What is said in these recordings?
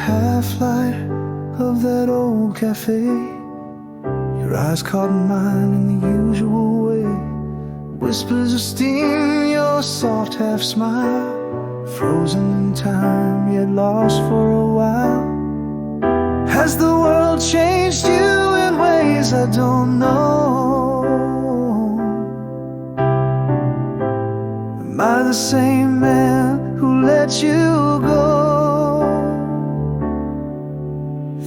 half-light of that old cafe. Your eyes caught mine in the usual way. Whispers of steam, your soft half-smile, frozen in time, yet lost for a while. Has the world changed you in ways I don't know? Am I the same man who let you go?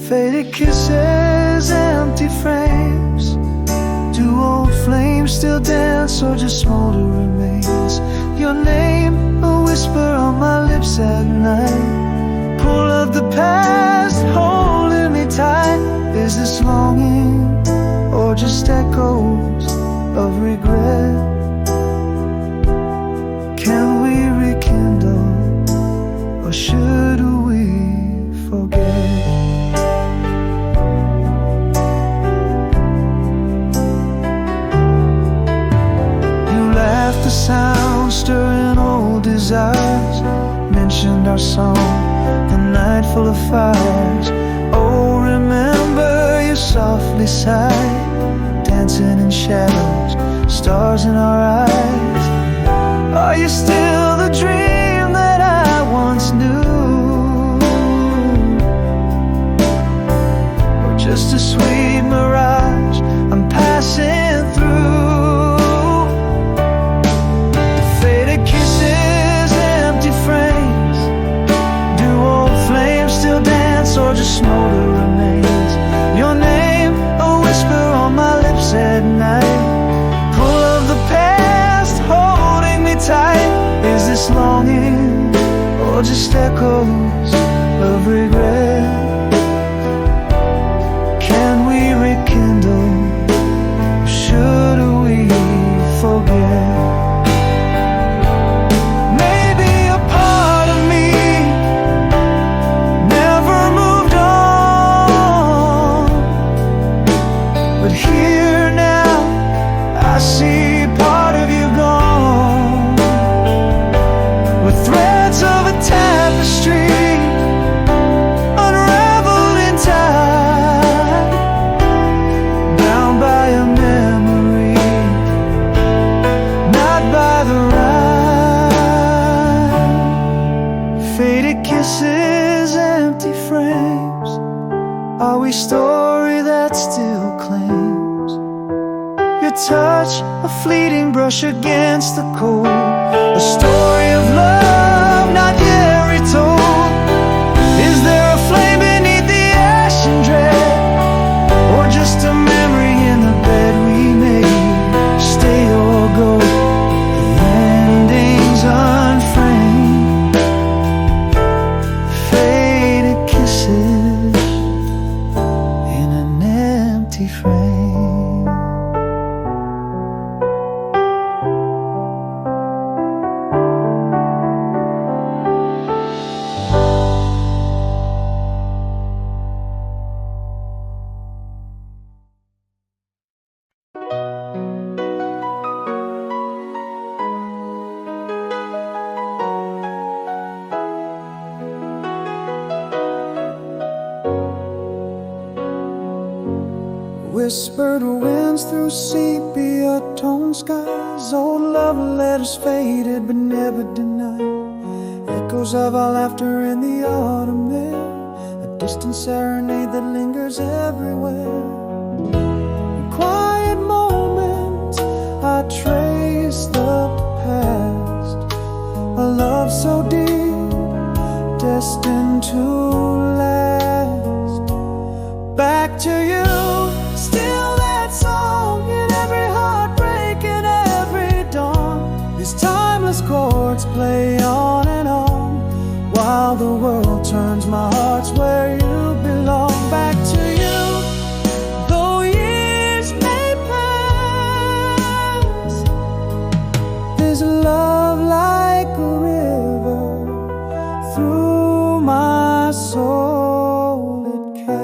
Faded kisses, empty frames. Do old flames still dance or just smolder remains? Your name, a whisper on my lips at night. Pull of the past, holding me tight. Is this longing or just echoes of regret? Can we rekindle or should we forget? The sound stirring old desires, mentioned our song, the night full of fires. Oh, remember you softly sighed, dancing in shadows, stars in our eyes. Are you still the dream that I once knew, or just a sweet mirage I'm passing through? Or just smolder remains? Your name, a whisper on my lips at night. Pull of the past, holding me tight. Is this longing or just echoes of regret? Can we rekindle or should we forget? Story that still claims your touch, a fleeting brush against the cold, a story of love not yet retold. Is there a flame beneath the ash and dread, or just a memory in the bed we made? Stay or go, the ending's unframed. Faded kisses frame. Whispered winds through sepia-toned skies. Old love letters faded but never denied. Echoes of our laughter in the autumn air, a distant serenade that lingers everywhere. In quiet moments I trace the past, a love so deep, destined to last. Back to you, still that song in every heartbreak and every dawn. These timeless chords play on and on, while the world turns. My heart's where you belong. Back to you, though years may pass. There's love like a river through my soul it casts.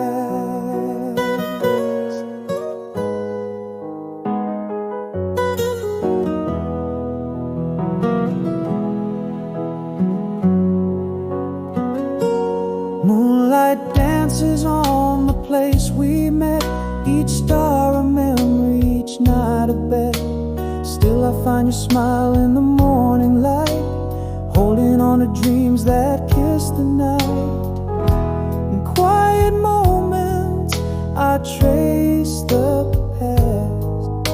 Moonlight dances on the place we met, each star a memory, each night a bet. Still I find your smile in the morning light, holding on to dreams that kiss the night. In quiet moments I trace the past,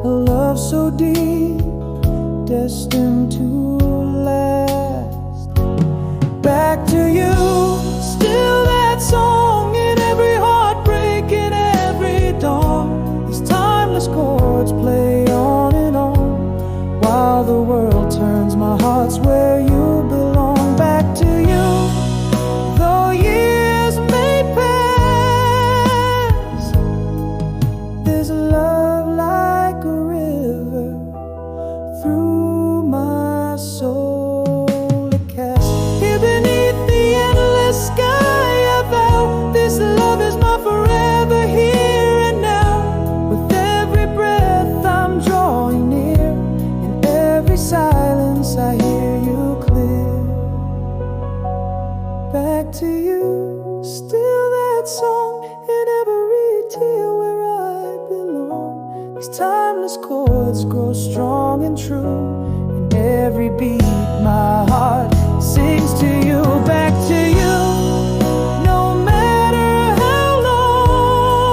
a love so deep, destined to last. Back to you, still that song in every heartbreak, in every dawn. These timeless chords play on and on, while the world turns, my heart's where you belong. Back to you, though years may pass, there's a love like a river through my soul to cast. Here beneath the endless sky I vow, this love is my forever, here and now. With every breath I'm drawing near, in every silence I hear you clear. Back to you, still that song in every tear where I belong. These timeless chords grow strong and true, in every beat my heart sings to you. Back to you, no matter how long,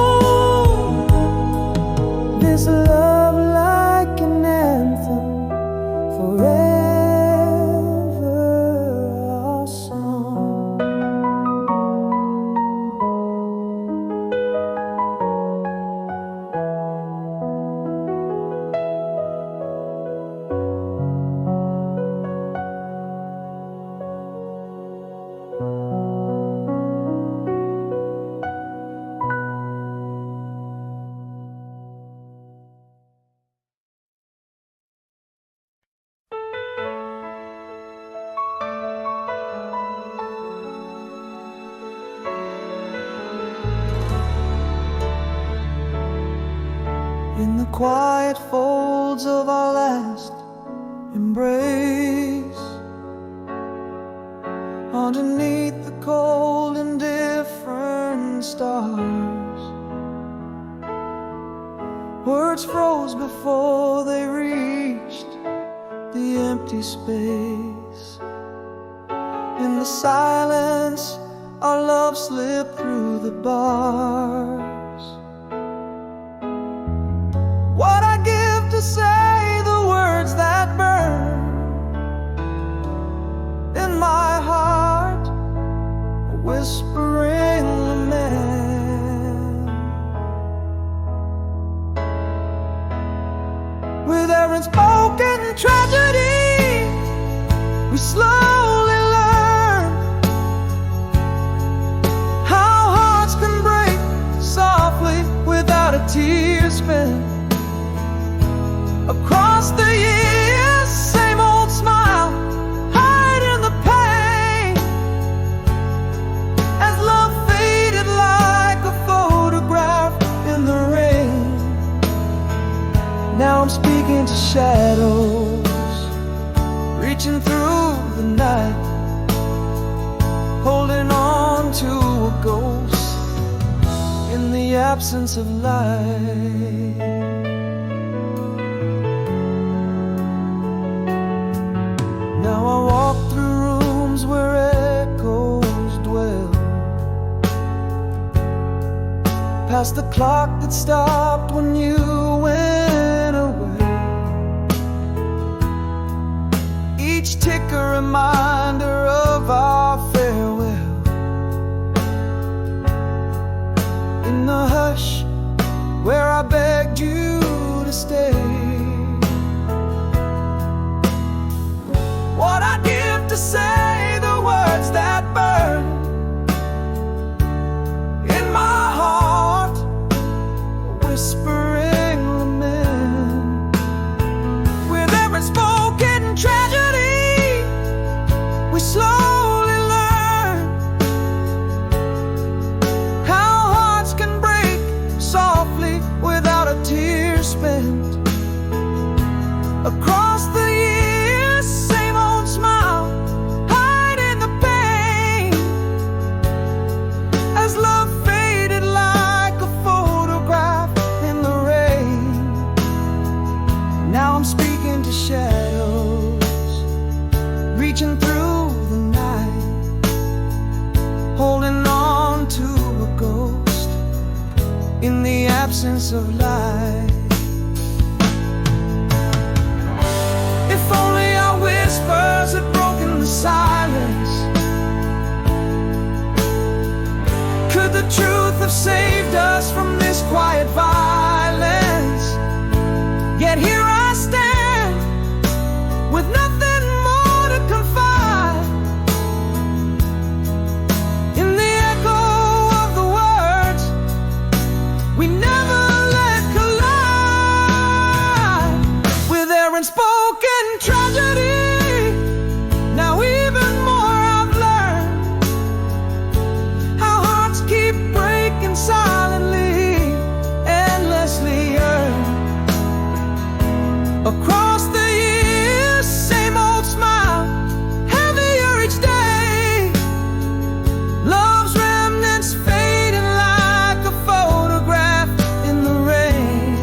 this love like an anthem, forever our song. In the quiet folds of our last embrace, underneath the cold indifferent stars, words froze before they reached the empty space. In the silence our love slipped through the bars. What I give to say the words that burn in my heart, a whispering lament. With every spoken tragedy, we slowly learn how hearts can break softly without a tear spilled. Across the years, same old smile, hiding the pain, as love faded like a photograph in the rain. Now I'm speaking to shadows, reaching through the night, holding on to a ghost in the absence of light. Now I walk through rooms where echoes dwell, past the clock that stopped when you went away. Each tick a reminder of our farewell. In the hush where I begged you to stay, what I'd give to say the words that burn in my heart, a whispering lament. With every spoken tragedy, we slowly learn absence of light. If only our whispers had broken the silence, could the truth have saved us from this quiet violence? Yet here I stand with nothing more to confide in the echo of the words we never let collide. With their unspoken tragedy, now even more I've learned how hearts keep breaking silently, endlessly yearn. Across the years, same old smile, heavier each day. Love's remnants fading like a photograph in the rain.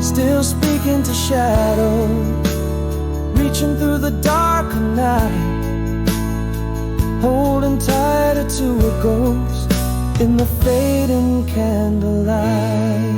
Still speaking to shadows, reaching through the dark of night, holding tighter to a ghost in the fading candlelight.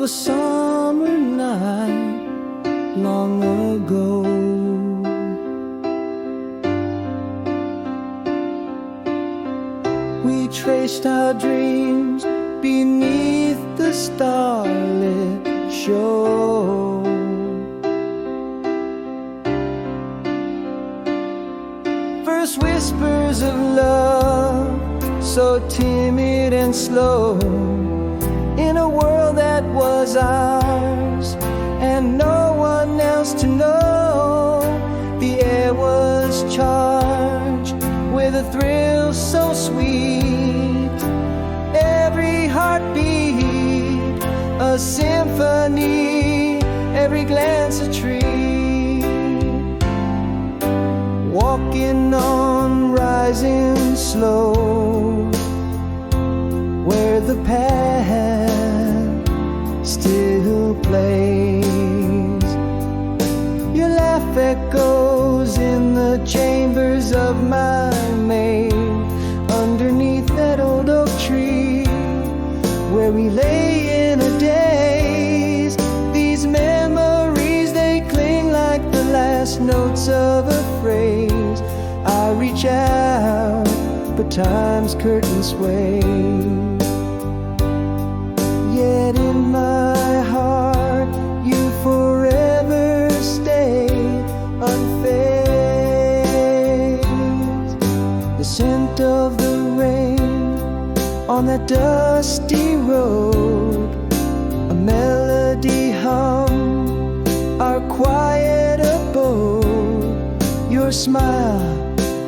a summer night long ago. We traced our dreams beneath the starlit shore. First whispers of love, so timid and slow, in a world that was ours and no one else to know. The air was charged with a thrill so sweet, every heartbeat a symphony, every glance a treat. Walking on, rising slow, where the past still plays. Your laugh echoes in the chambers of my maid, underneath that old oak tree where we lay in a daze. These memories, they cling like the last notes of a phrase. I reach out, but time's curtain sways. Yet in my heart you forever stay unfazed. The scent of the rain on that dusty road, a melody hum, our quiet abode. Your smile,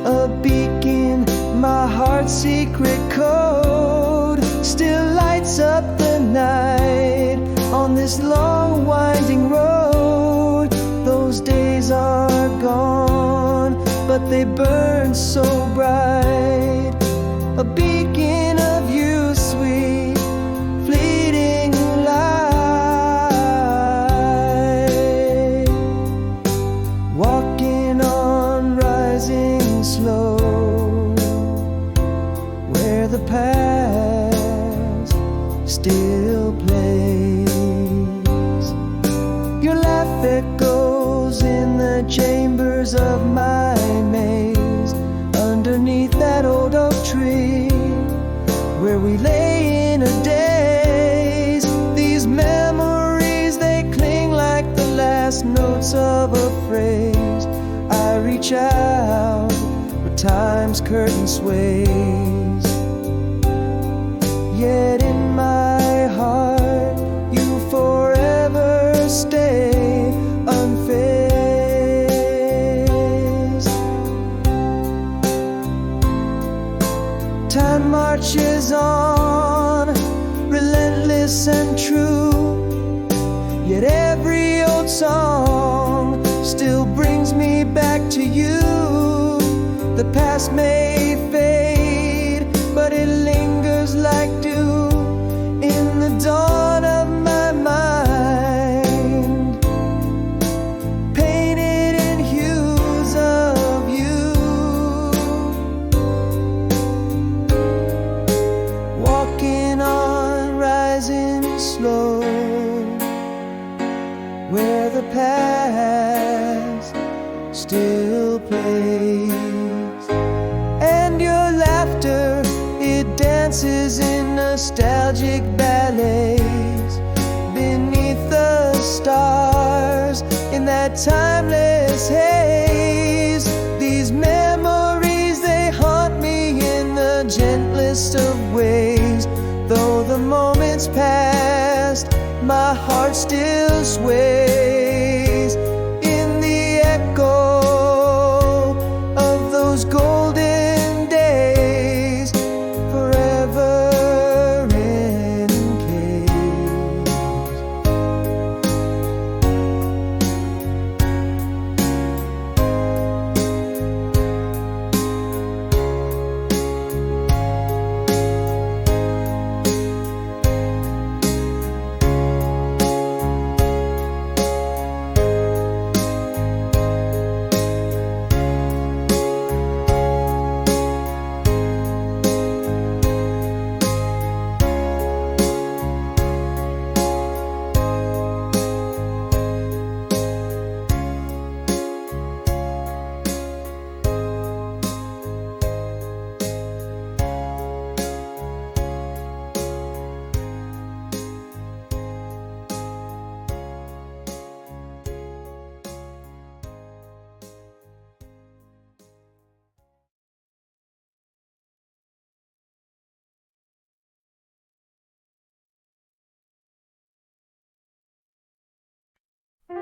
a beacon, my heart's secret code, still lights up the night on this long winding road. Those days are gone, but they burn so bright, a beacon of you, sweet fleeting light. Walking on, rising slow, where the past still plays. Your laugh echoes in the chambers of my maze, underneath that old oak tree where we lay in a daze. These memories, they cling like the last notes of a phrase. I reach out, but time's curtain sways. Yet in my heart you forever stay unfazed. Time marches on, relentless and true, yet every old song still brings me back to you. The past may fade, but it lingers like dew in the dawn of my mind, painted in hues of you. Walking on, rising slow, where the past still plays. And your laughter, it dances in nostalgic ballets beneath the stars in that timeless haze. These memories, they haunt me in the gentlest of ways. Though the moments past, my heart still sways in the echo of those golden days, forever encased. In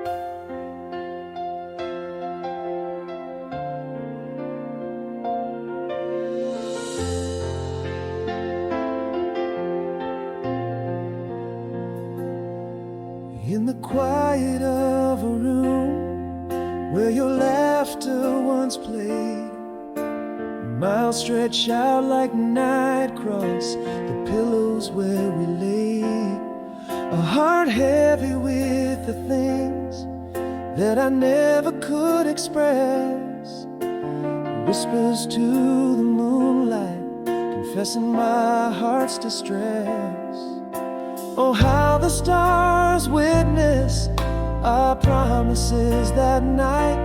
the quiet of a room where your laughter once played, miles stretch out like night across the pillows where we lay. A heart heavy with the things that I never could express, whispers to the moonlight, confessing my heart's distress. Oh, how the stars witness our promises that night.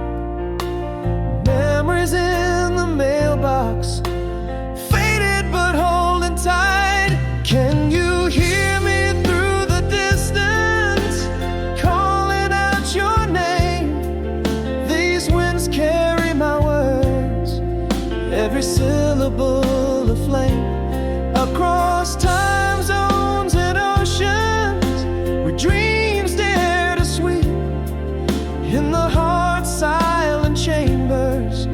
Memories in the mailbox, faded but holding tight. Can you hear me through the distance, calling out your name? These winds carry my words, every syllable a flame. Across time zones and oceans, where dreams dare to sweep, in the heart's silent chambers,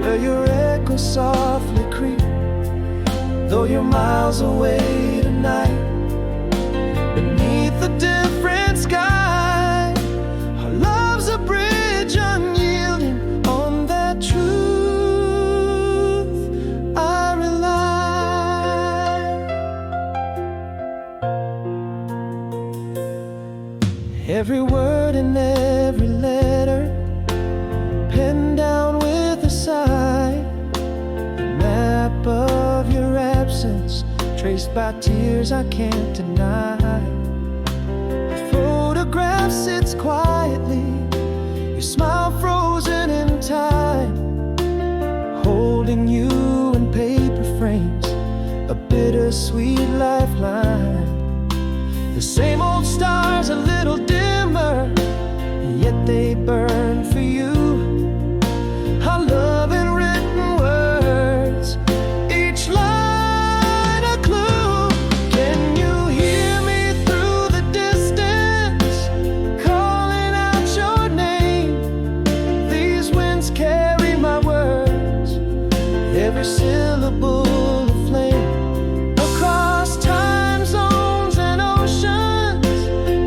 where your echo softly creep. Though you're miles away tonight, beneath a different sky, our love's a bridge unyielding. On that truth I rely. Every word and every letter penned down with a sigh, the map of your absence traced by tears I can't deny. The photograph sits quietly, your smile frozen in time, holding you in paper frames, a bittersweet lifeline. The same old stars a little dimmer, yet they burn for you. Our love in written words, each line a clue. Can you hear me through the distance, calling out your name? These winds carry my words, every syllable a flame. Across time zones and oceans,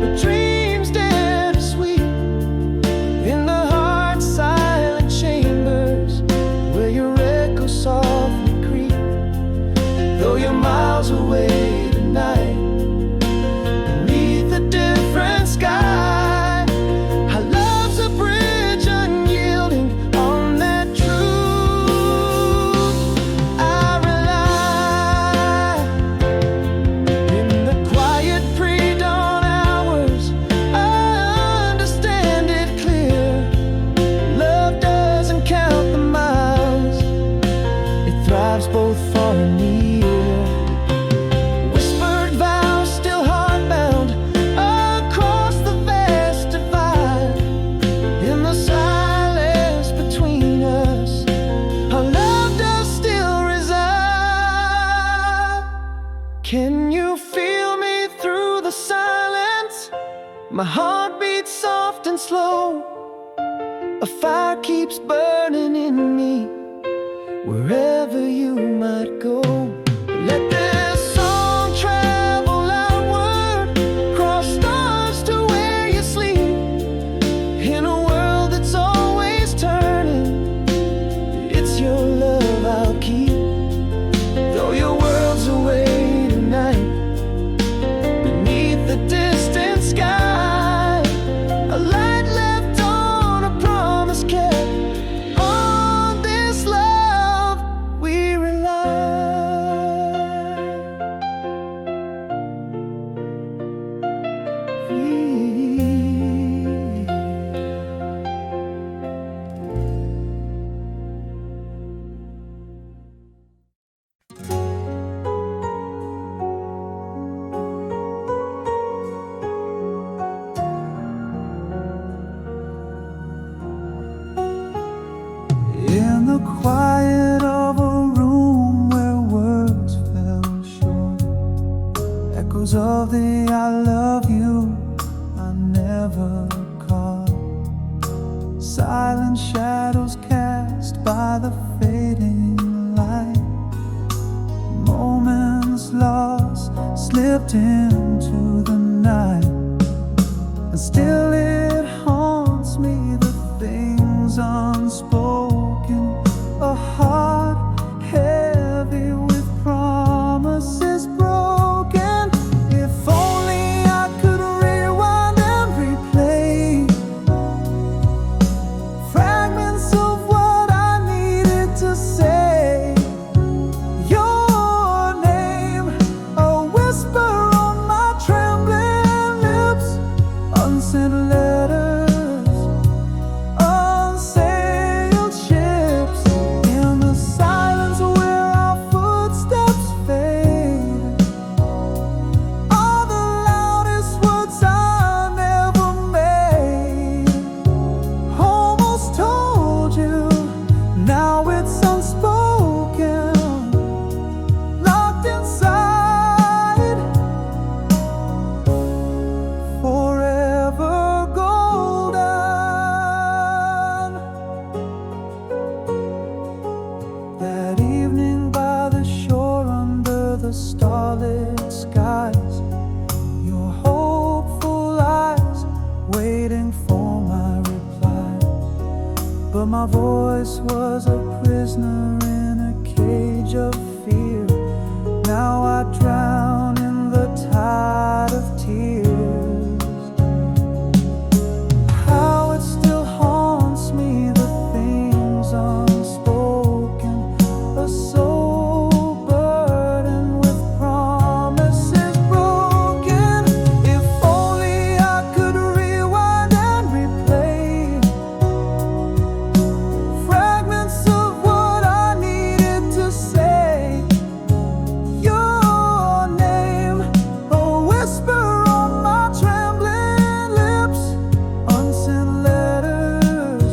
where dreams dare to sweep, in the heart's silent chambers, where your echo softly creep. Though you're miles away tonight, beneath a different sky, our love's a bridge unyielding. On that truth I rely. In the quiet pre-dawn hours, I understand it clear. Love doesn't count the miles, it thrives both far and near. Whispered vows still heartbound across the vast divide. In the silence between us, our love does still reside. Can you feel me through the silence? My heart beats soft and slow, a fire keeps burning in me, wherever you might go. Let this song travel outward, cross stars to where you sleep, in a world that's always turning. It's your love I'll keep. Though your world's away tonight, beneath the distant sky, a light left on a promise kept. On this love we rely. In the quiet of a room where words fell short, echoes of the I love you I never caught. silent shadows cast by the fading light. Moments lost slipped into the night, and still it haunts me, the things unspoken, a heart heavy with promises broken. If only I could rewind and replay fragments of what I needed to say. Your name, a whisper on my trembling lips, unsent letters, unsailed ships. In the silence where our footsteps fade, are the loudest words I never made. Almost told you, now it's unspoken, locked inside, forever golden. That evening by the shore under the starlit skies, your hopeful eyes waiting for my reply. But my voice was a prisoner in a cage of fear. Now I drown in the tide of tears. How it still haunts me, the things unspoken, a soul burdened with promises broken. If only I could rewind and replay fragments of what I needed to say. Your name, a whisper on my trembling lips, unsent letters,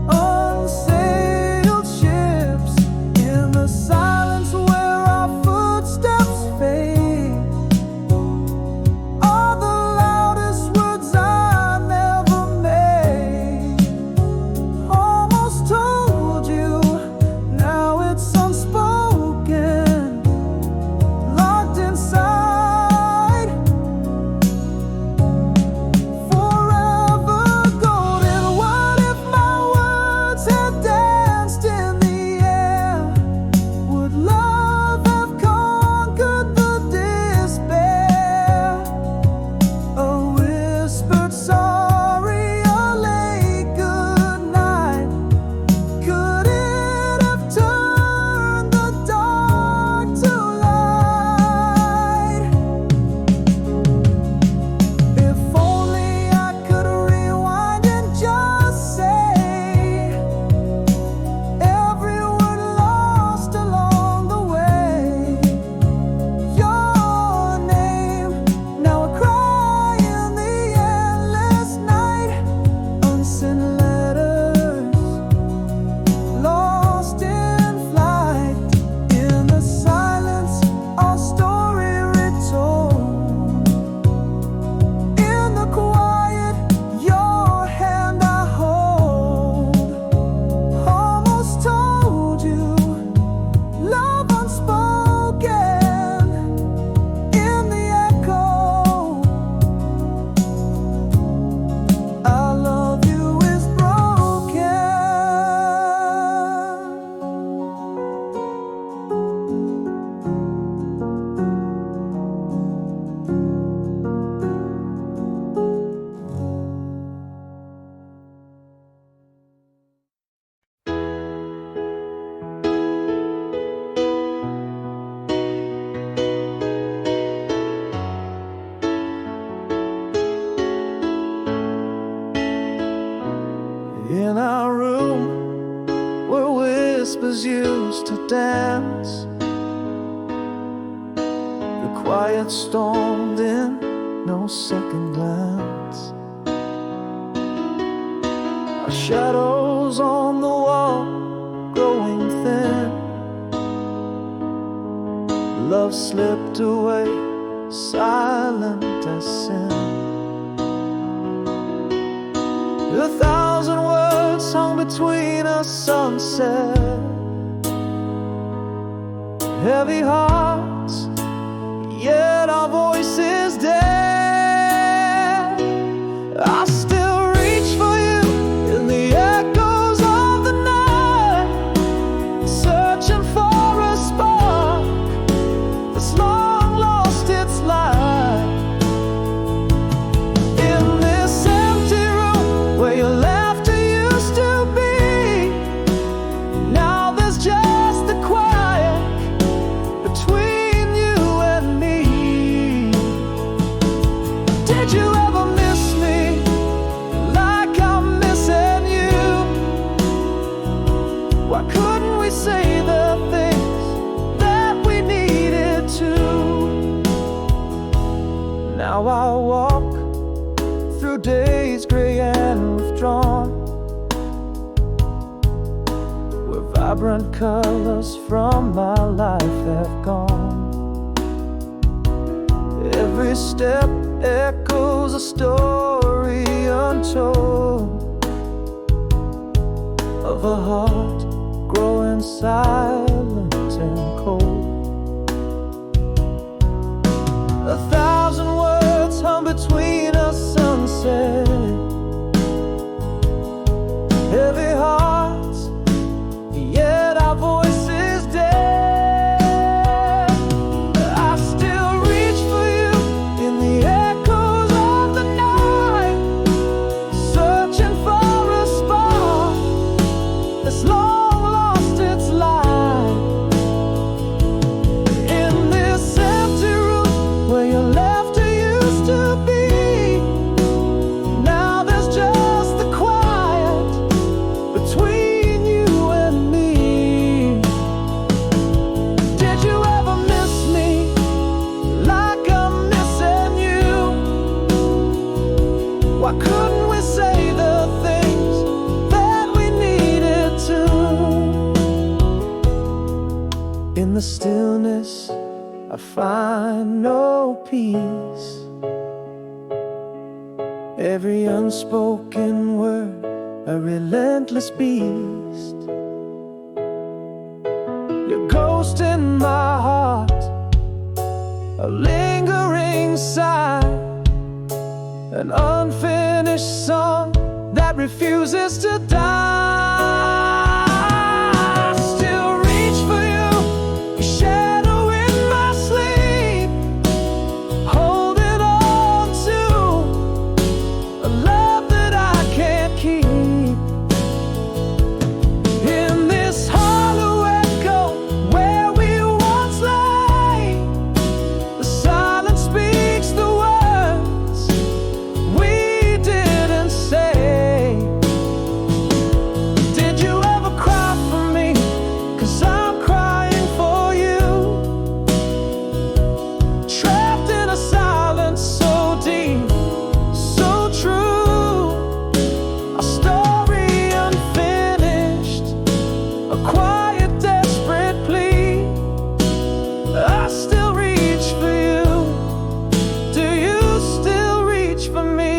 unsailed ships. In the silence where our footsteps fade, are the loudest words I never made. Almost told you, now it's unspoken, locked inside, forever golden. What if my words had danced in the air? Would love have conquered the despair? A whispered sorry, a late goodnight, could it have turned the dark to light? If only I could rewind and just say every word lost along the way. Your name, now a cry in the endless night, unsent letters, lost in flight. In the silence, our story retold. In the quiet, your hand I hold. Almost told you, love unspoken. In the echo, I love you is broken. In our room where whispers used to dance, the quiet stormed in, no second glance. Our shadows on the wall growing thin, love slipped away, silent as sin. 1,000 words between a sunset. Heavy hearts, yet our voices dead. I still reach for you in the echoes of the night, searching for a spark that's long lost its light. In this empty room where your laughter used to be, now there's just the quiet between you and me. Did you ever miss me like I'm missing you? Why couldn't we say the things that we needed to? Now I walk through days gray and withdrawn, where vibrant colors from my life have gone. Every step echoes a story untold of a heart growing silent and cold. 1,000 words hung between a sunset. Heavy hearts, yet our voices dead. I still reach for you in the echoes of the night, searching for a spark that's long lost its light. In this empty room where your laughter used to be, now there's just the quiet between you and me. Did you ever miss me like I'm missing you? Why couldn't we say the things that we needed to? In the stillness I find no peace. Every unspoken word a relentless beast. Your ghost in my heart, a lingering sigh, an unfinished song that refuses to die. I still reach for you, your shadow in my sleep, holding on to a love that I can't keep. In this hollow echo where we once lay, the silence speaks the words we didn't say. Did you ever cry for me? 'Cause I'm crying for you, trapped in a silence so deep, so true. A story unfinished, a quiet, desperate plea. I still reach for you. Do you still reach for me?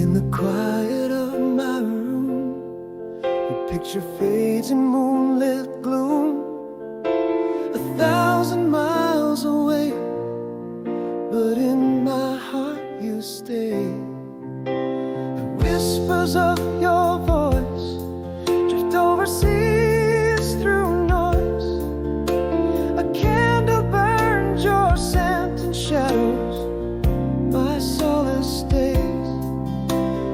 In the quiet of my room, the picture fades in moonlit gloom. 1,000 miles away, but in my heart you stay. The whispers of your voice drift overseas through noise. A candle burns your scent and shadows my solace stays.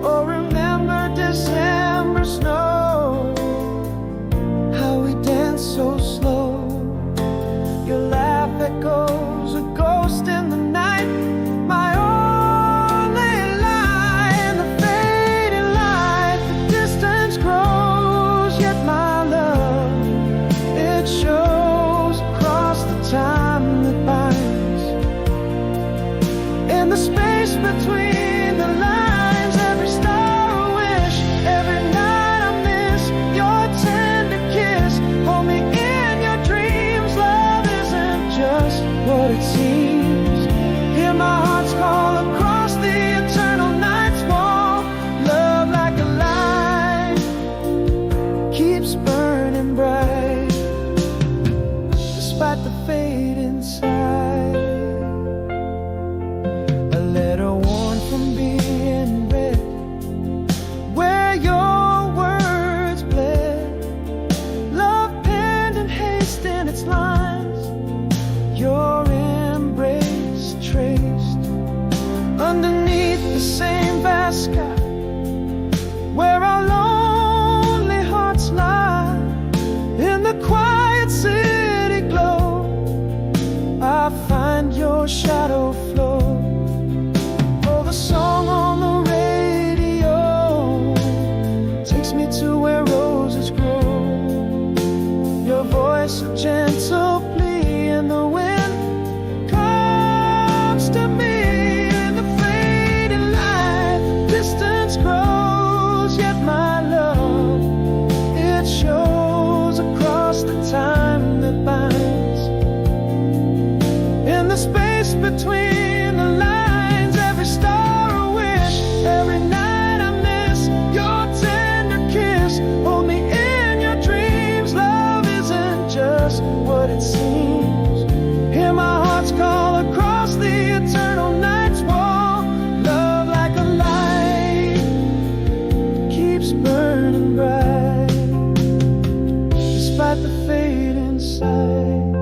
Or remember December snow, how we danced so slow. Your laugh echoes a ghost in the night, my only lie in the fading light. it seems. Hear my heart's call across the eternal night's wall. Love like a light keeps burning bright, despite the fade inside. A letter worn from being read, where your words bled. Love penned in haste in its lines, your embrace traced. Underneath the same vast sky, where our lonely hearts lie, in the quiet city glow, I find your shadow flow. Oh, the song on the radio takes me to where roses grow. Your voice a gentle plea, and the wind comes to me in the fading light. Distance grows, yet my love, it shows across the time that binds. In the space between the lines, every star a wish, every night I miss your tender kiss. Hold me in your dreams, love isn't just what it seems. Hear my heart's call across the eternal night's wall. Love like a light keeps burning bright, despite the fade inside.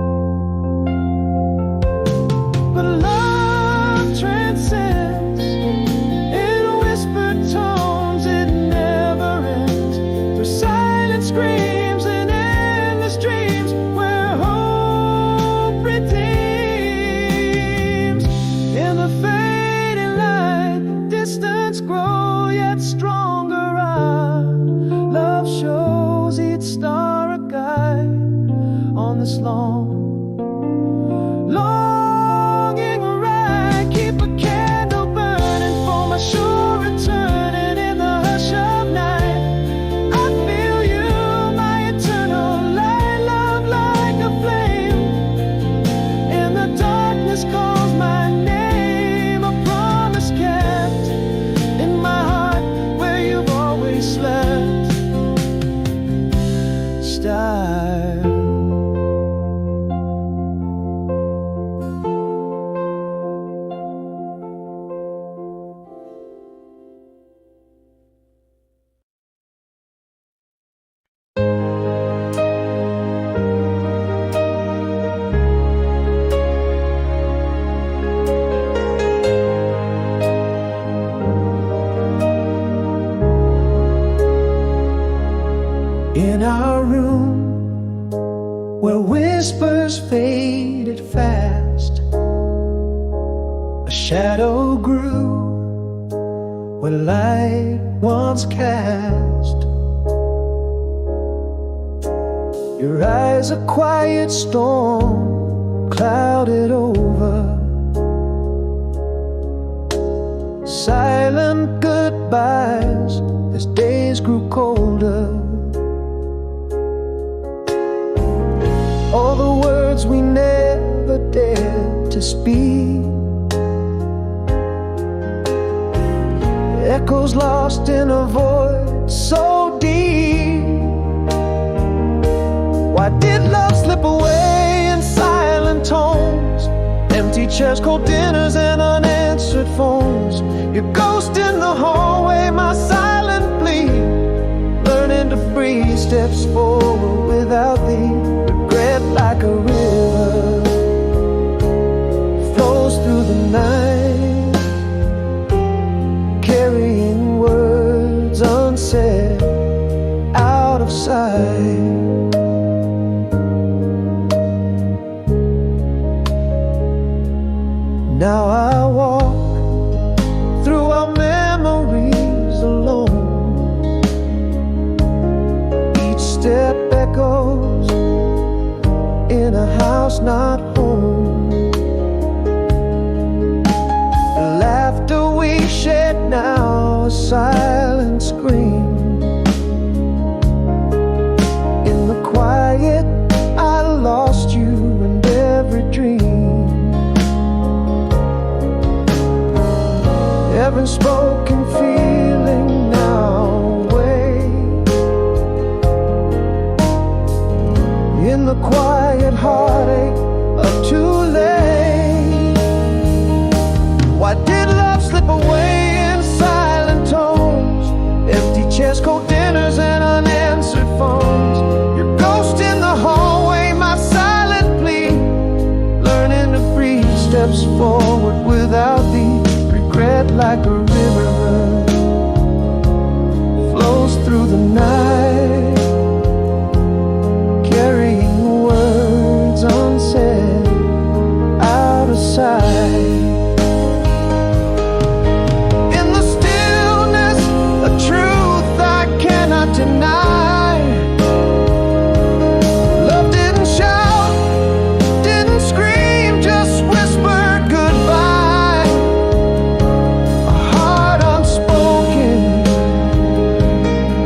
But love transcends in whispered tones, it never ends. Through silent screams and endless dreams, where hope redeems. In the fading light, distance grow yet stronger. Our love shows each star a guide on this longing ride. Keep a candle burning for my sure return, and in the hush of night, I feel you, my eternal light. Love like a flame in the darkness calls my name. A promise kept in my heart where you've always slept. Style. In our room, where whispers faded fast, a shadow grew where light once cast. Your eyes a quiet storm clouded over, silent goodbyes as days grew colder. All the words we never dared to speak, echoes lost in a void so deep. Why did love slip away in silent tones? Empty chairs, cold dinners, and unanswered phones. Your ghost in the hallway, my silent plea. Learning to breathe steps forward without thee. Regret like a river flows through the night, carrying words unsaid out of sight. Now I walk through our memories alone. Each step echoes in a house not home. The laughter we shed now, a silent scream. In the quiet I lost you and every dream. unspoken feeling now wait in the quiet heartache of too late. Why did love slip away in silent tones, empty chairs, cold dinners, and unanswered phones? Your ghost in the hallway, my silent plea, learning to breathe steps forward without thee. Regret like a river flows through the night, carrying words unsaid out of sight. In the stillness, a truth I cannot deny. Love didn't shout, didn't scream, just whispered goodbye. A heart unspoken,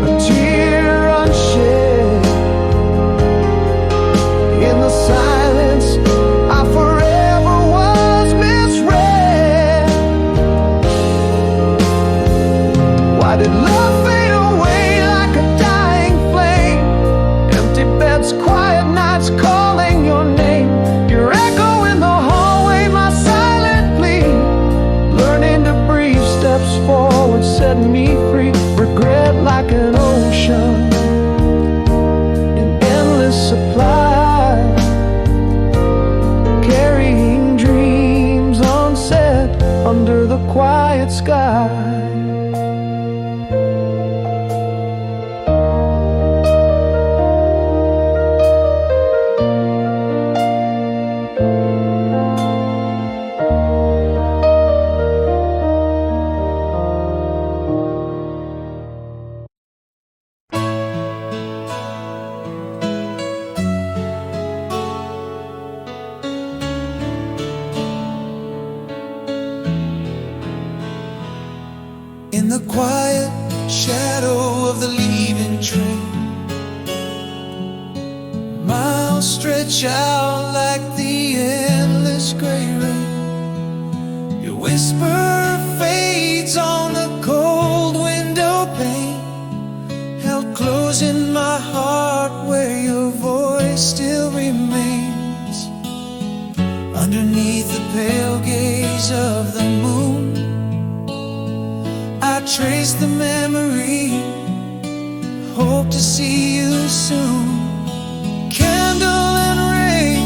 a tear unshed. In the silence, I forever was misread. Why did love fade away like a dying flame? Empty beds, quiet nights calling your name. Your echo in the hallway, my silent plea, learning to breathe steps forward set me free. Regret like an ocean in endless supply, carrying dreams unsaid under the quiet sky. In the quiet shadow of the leaving train, miles stretch out like the endless gray rain. Your whisper fades on the cold window pane, held close in my heart where your voice still remains. Underneath the pale gaze of the moon, I trace the memory, hope to see you soon. Candle and rain,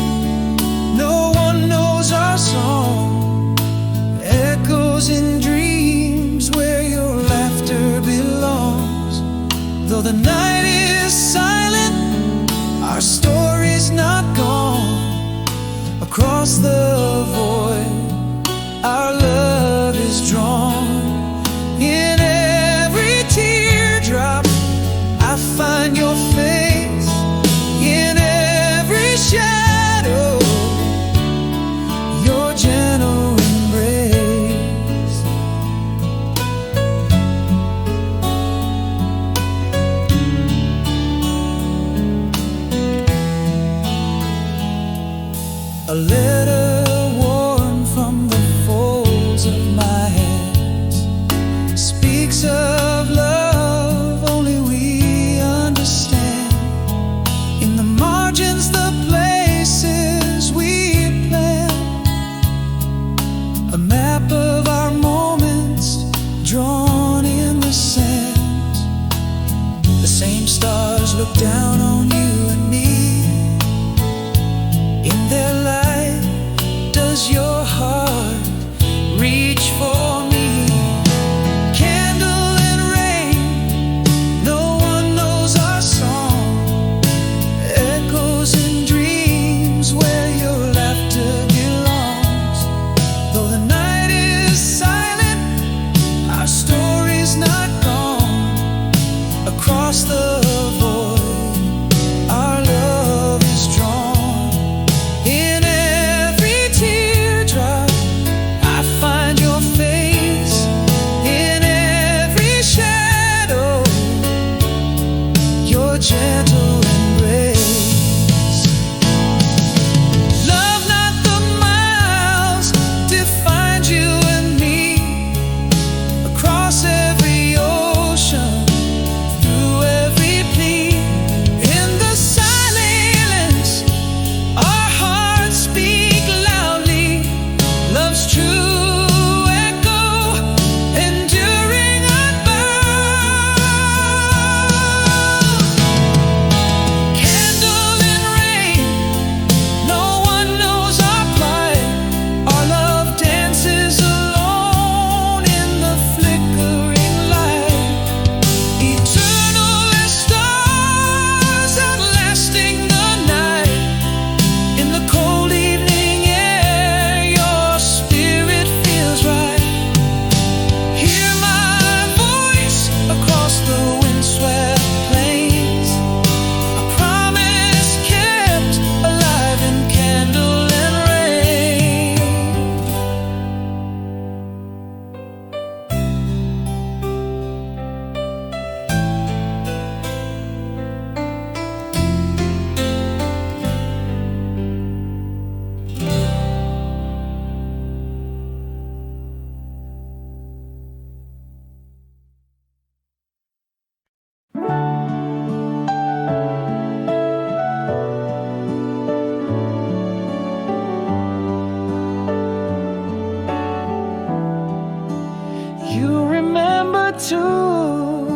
no one knows our song. Echoes in dreams where your laughter belongs. Though the night is silent, our story's not gone. Across the void, our love is drawn. In every teardrop, I find your face. In every shadow, your gentle embrace. A letter worn from the folds of my hands speaks of love only we understand. In the margins, the places we planned, a map of our moments drawn in the sand. The same stars look down on you and me. In their light, does your heart reach for me? Candle and rain, no one knows our song. Echoes in dreams where your laughter belongs. Though the night is silent, our story's not gone. Across the void, solitude.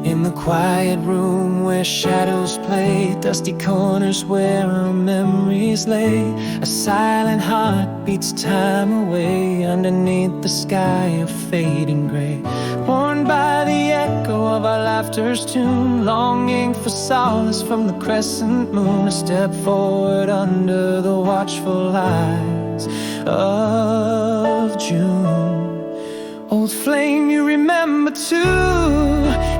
In the quiet room where shadows play, dusty corners where our memories lay, a silent heart beats time away underneath the sky of fading gray, worn by the echo of our laughter's tune, longing for solace from the crescent moon. A step forward under the watchful eyes of June. Old flame you remember too,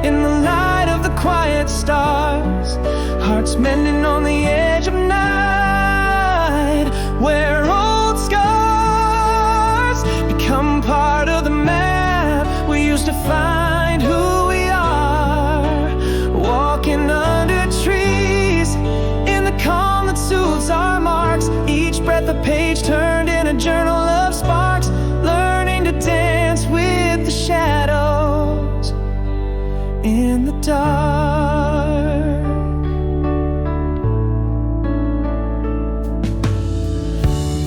in the light of the quiet stars, hearts mending on the edge of night, where old scars become part of the map. We used to find who we are, walking under trees, in the calm that soothes our marks. Each breath a page turned in a journal of sparks, learning to dance with the shadows in the dark.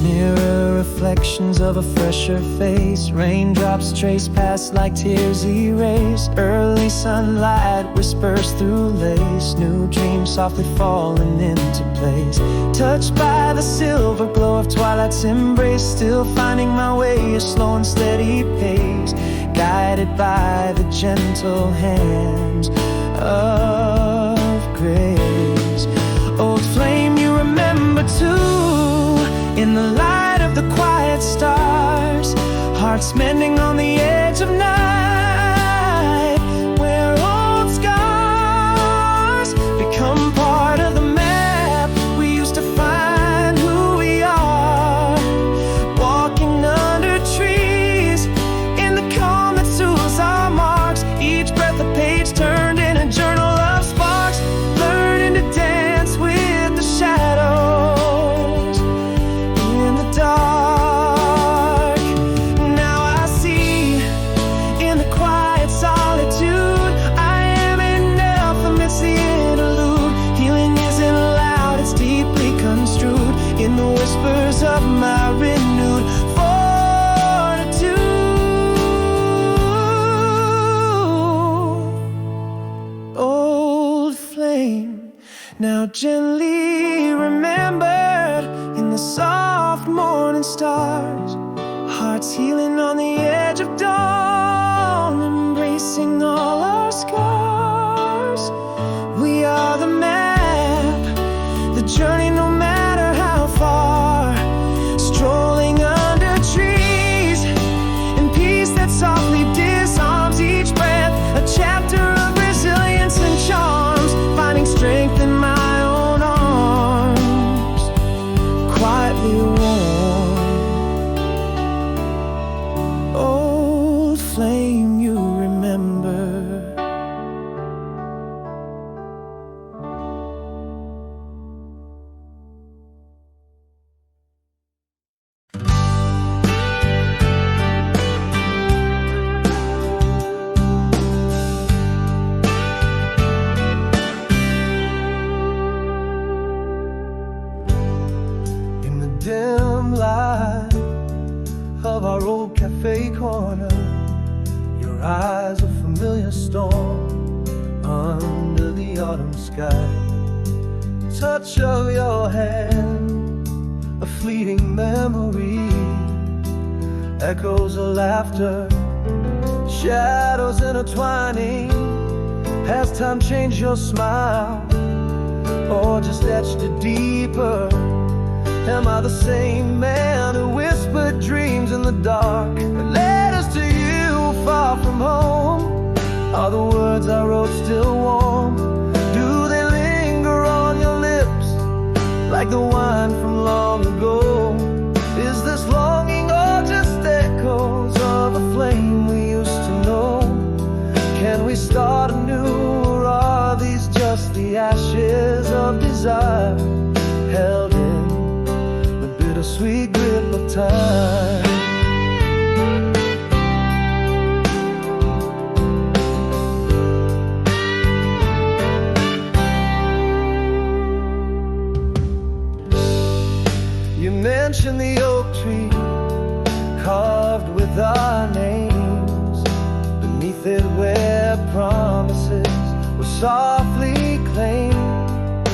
Mirror reflections of a fresher face, raindrops trace past like tears erase. Early sunlight whispers through lace, new dreams softly falling into place, touched by the silver glow of twilight's embrace. Still finding my way, a slow and steady pace, guided by the gentle hands of grace. Old flame you remember too, in the light of the quiet stars, hearts mending on the edge of night, where old scars become part of the map. We used to find who we are, walking under trees, in the calm that soothes our marks. Each breath a page turned in a journal of sparks, learning to dance with the shadows in the dark. Now I see, in the quiet solitude, I am enough amidst the interlude. Healing isn't loud, it's deeply construed in the whispers of my renewed fortitude. Old flame, now gently remembered in the soft morning stars, hearts healing on the edge of dawn, embracing all our scars. We are the map, the journey no matter how far, strolling under trees in peace that softly disarms. Each breath a chapter of resilience and charms, finding strength in my own arms, quietly warm. Old flame you remember. In the dim light of our old cafe corner, your eyes a familiar storm under the autumn sky. Touch of your hand, a fleeting memory, echoes of laughter, shadows intertwining. Has time changed your smile, or just etched it deeper? Am I the same man who whispered dreams in the dark, letters to you far from home? Are the words I wrote still warm? Do they linger on your lips like the wine from long ago? Is this longing or just echoes of a flame we used to know? Can we start anew, or are these just the ashes of desire, held in the bittersweet grip of time? You mentioned the oak tree carved with our name, Beneath it where promises were softly claimed.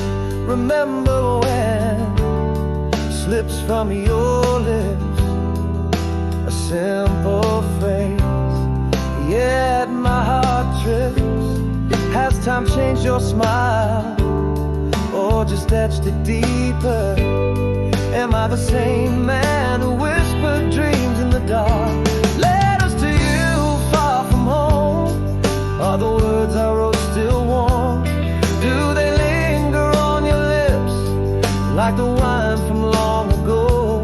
Remember when it slips from your lips, a simple phrase, yet my heart trips. Has time changed your smile, or just etched it deeper? Am I the same man who whispered dreams in the dark? Letters to you far from home, are the words I wrote still warm? Do they linger on your lips like the wine from long ago?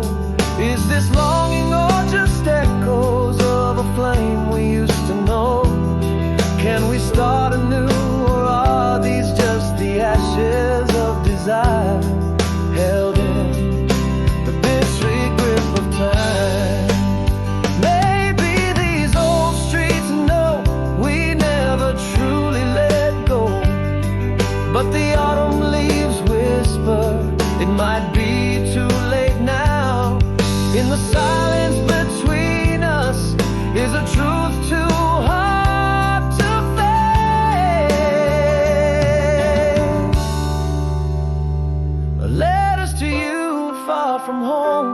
Is this longing or just echoes of a flame we used to know? Can we start anew, or are these just the ashes of desire held in the bittersweet grip of time? Maybe these old streets know we never truly let go, but the autumn leaves whisper it might be too late now. In the silence between us is a truth too hard from home,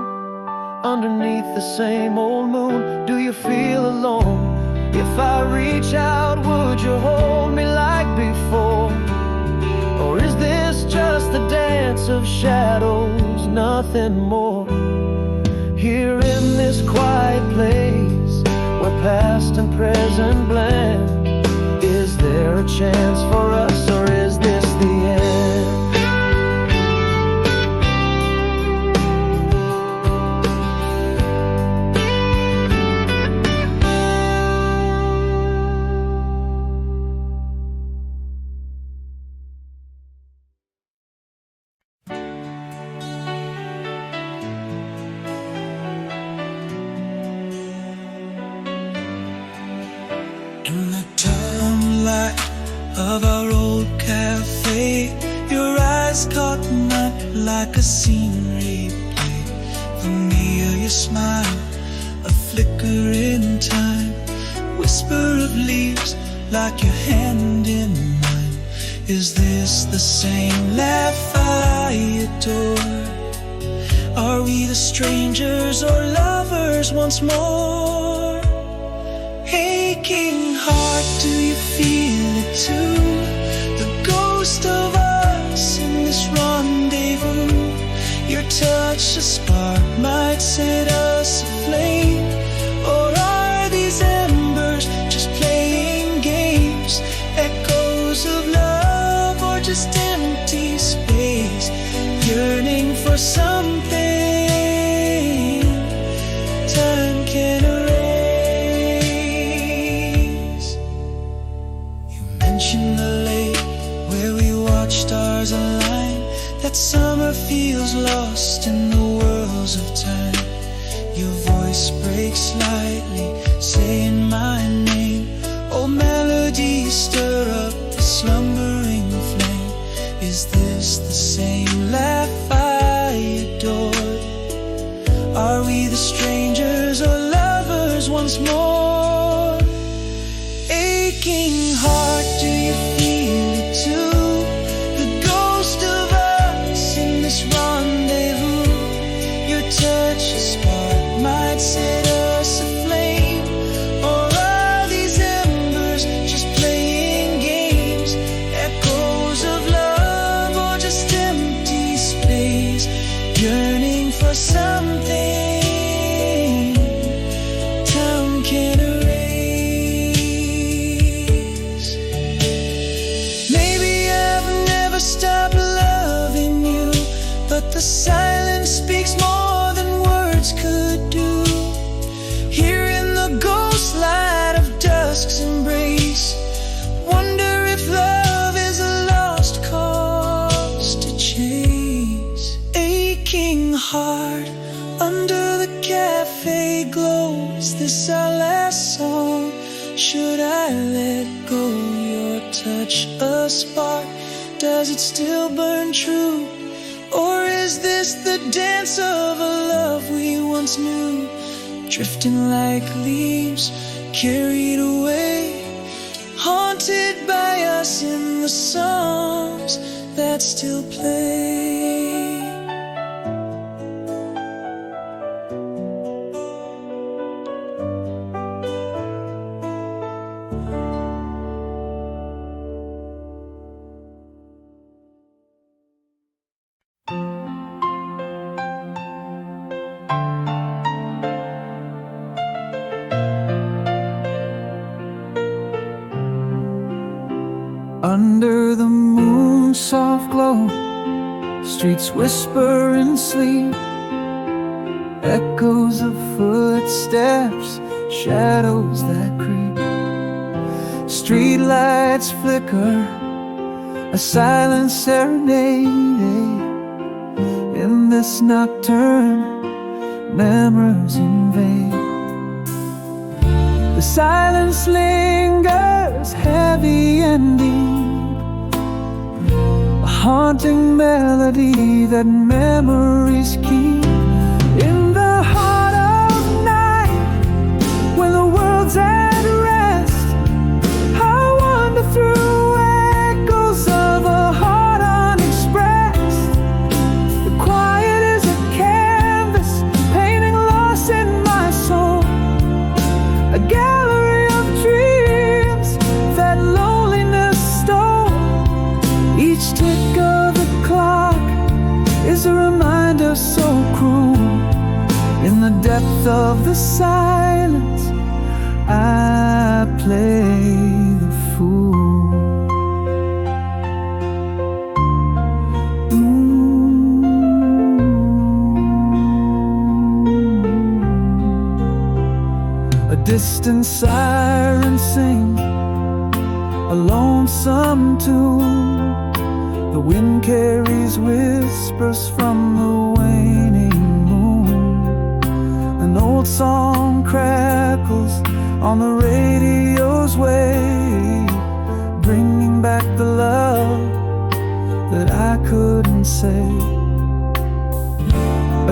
underneath the same old moon. Do you feel alone? If I reach out, would you hold me like before? Or is this just the dance of shadows, nothing more? Here in this quiet place where past and present blend, is there a chance for us, or is this the end? Of our old cafe, your eyes caught mine like a scene replay. Familiar smile, a flicker in time, whisper of leaves like your hand in mine. Is this the same laugh I adore? Are we the strangers or lovers once more? Aching heart, do you feel it too? The ghost of us in this rendezvous. Your touch, a spark, might set us aflame. Or are these embers just playing games? Echoes of love, or just empty space, yearning for something time can erase. The lake where we watch stars align, that summer feels lost in the whirls of time. Your voice breaks slightly, saying my name. Old melodies stir up the slumbering flame. Is this the same laugh I adored? Are we the strangers or lovers once more? Aching heart, do you feel it too? The ghost of us in this rendezvous. Your touch, a spark, might set us aflame. Or are these embers just playing games? Echoes of love, or just empty space, yearning for something time can erase. Stop loving you, but the silence speaks more than words could do. Here in the ghost light of dusk's embrace, wonder if love is a lost cause to chase. Aching heart, under the cafe glow, is this our last song? Should I let go? Your touch, a spark, does it still burn true? Or is this the dance of a love we once knew? Drifting like leaves, carried away haunted by us in the songs that still play. Under the moon's soft glow, streets whisper in sleep, echoes of footsteps, shadows that creep. Streetlights flicker, a silent serenade. In this nocturne, memories invade. The silence lingers, heavy and deep, a haunting melody that memories keep. In the heart of night, when the world's at rest, I wander through echoes of a heart unexpressed. The quiet is a canvas, painting lost in my soul, a gallery of dreams that loneliness stole. Each tick of the clock is a reminder so cruel. In the depth of the silence, I play the fool. A distant siren sing a lonesome tune. The wind carries whispers from the waning moon. An old song crackles on the radio's wave, bringing back the love that I couldn't say.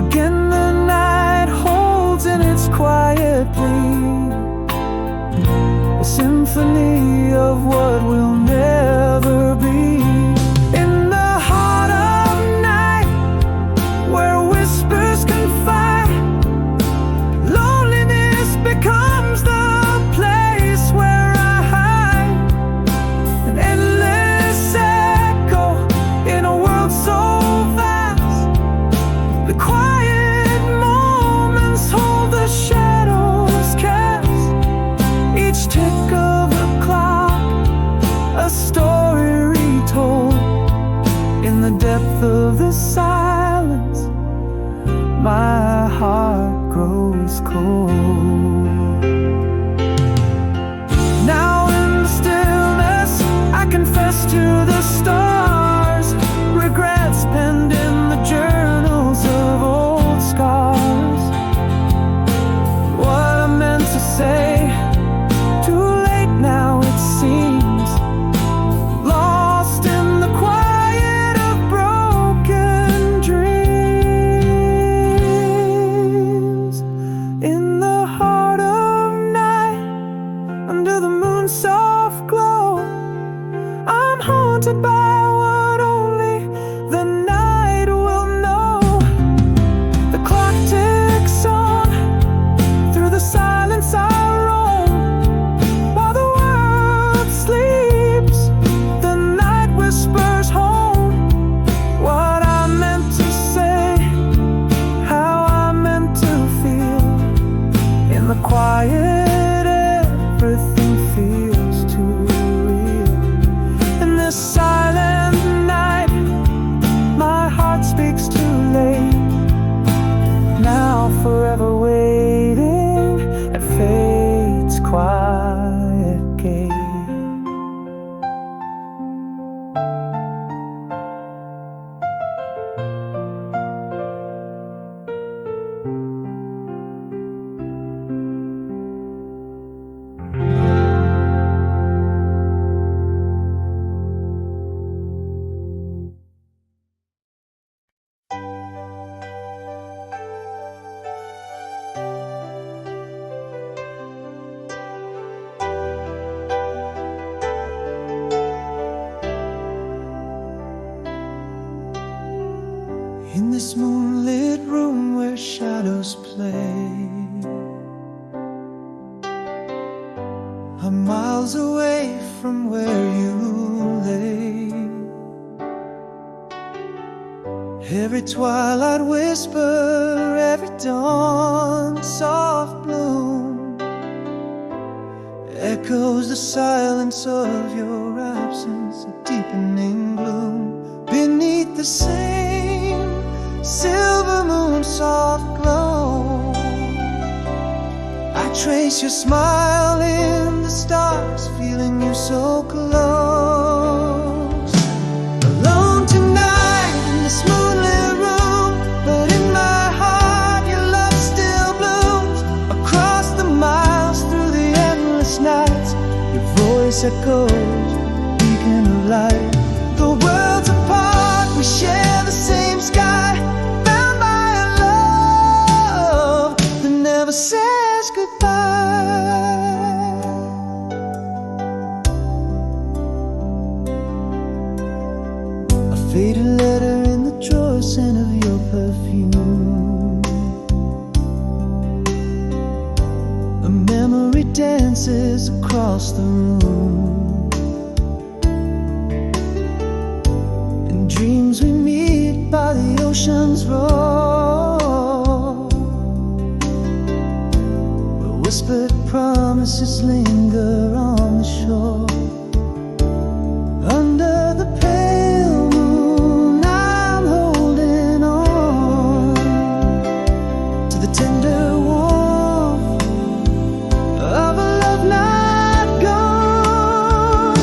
Again the night holds in its quiet plea a symphony of what will never be. In the heart of night, where whispers confide, loneliness becomes the place where I hide. An endless echo in a world so vast. The quiet moments hold the shadows cast. Each tick of a clock, a story retold. In the depth of the silence, my heart grows cold. Now in the stillness, I confess to the stars, regrets penned in the journals of old scars. What I meant to say, too late now it seems, lost in the quiet of broken dreams. In the heart shadows play. I'm miles away from where you lay. Every twilight whisper, every dawn soft bloom echoes the silence of your absence, a deepening gloom. Beneath the same silver moon soft glow, I trace your smile in the stars, feeling you so close. Alone tonight in this moonlit room, but in my heart your love still blooms. Across the miles, through the endless nights, your voice echoes, beacon of light. The worlds apart, we share the same sky, bound by a love that never says goodbye. A faded letter in the drawer, scent of your perfume. A memory dances across the room. In dreams we meet by the ocean's roar, where whispered promises linger on the shore. Under the pale moon I'm holding on to the tender warmth of a love not gone.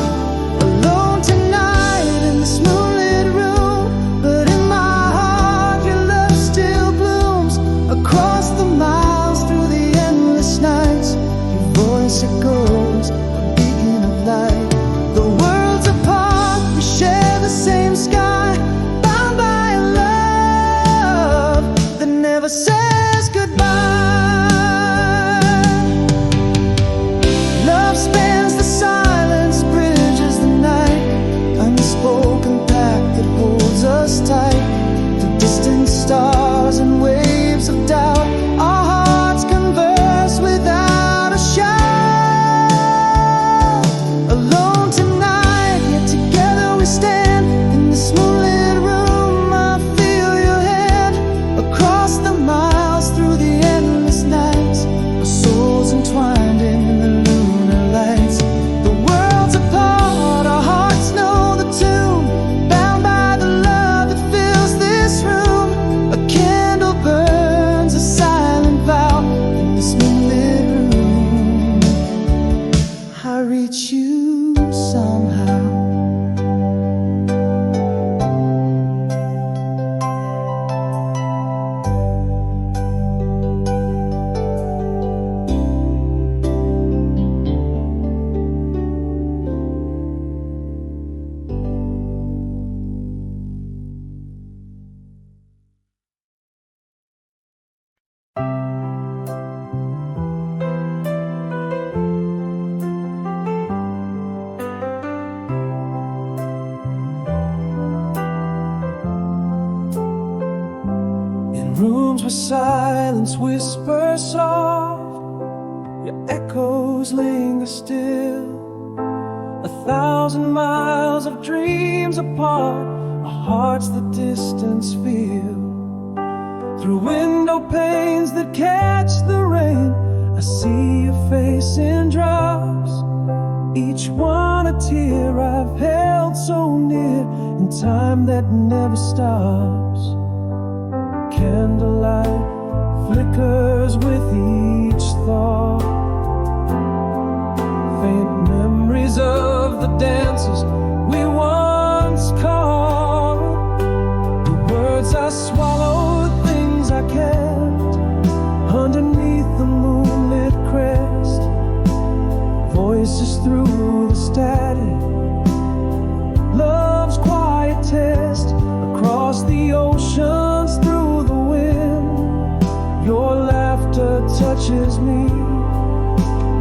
Alone tonight in this moonlit room, but in my heart your love still blooms. Across the miles, through the endless nights, your voice echoes, a beacon of light. The worlds apart, we share the same sky, bound by a love that never says goodbye. Love spans the silence, bridges the night, unspoken pact that holds us tight. To distant stars and waves of doubt, our hearts converse without a shout. Alone tonight, yet together we stand. In this moonlit room, I feel your hand. Across the miles, through the endless nights, our souls entwined in the lunar lights. The worlds apart, our hearts know the tune, bound by the love that fills this room. A candle burns, a silent vow in this moonlit room. I reach you somehow. In rooms where silence whispers soft, your echoes linger still. 1,000 miles of dreams apart, our hearts the distance feel. Through window panes that catch the rain, I see your face in drops, each one a tear I've held so near in time that never stops. Candlelight flickers with each thought, faint memories of the dances we once caught. The words I swallowed, things I kept underneath the moonlit crest. Voices through the static, love's quiet test. Across the oceans, through the wind, your laughter touches me.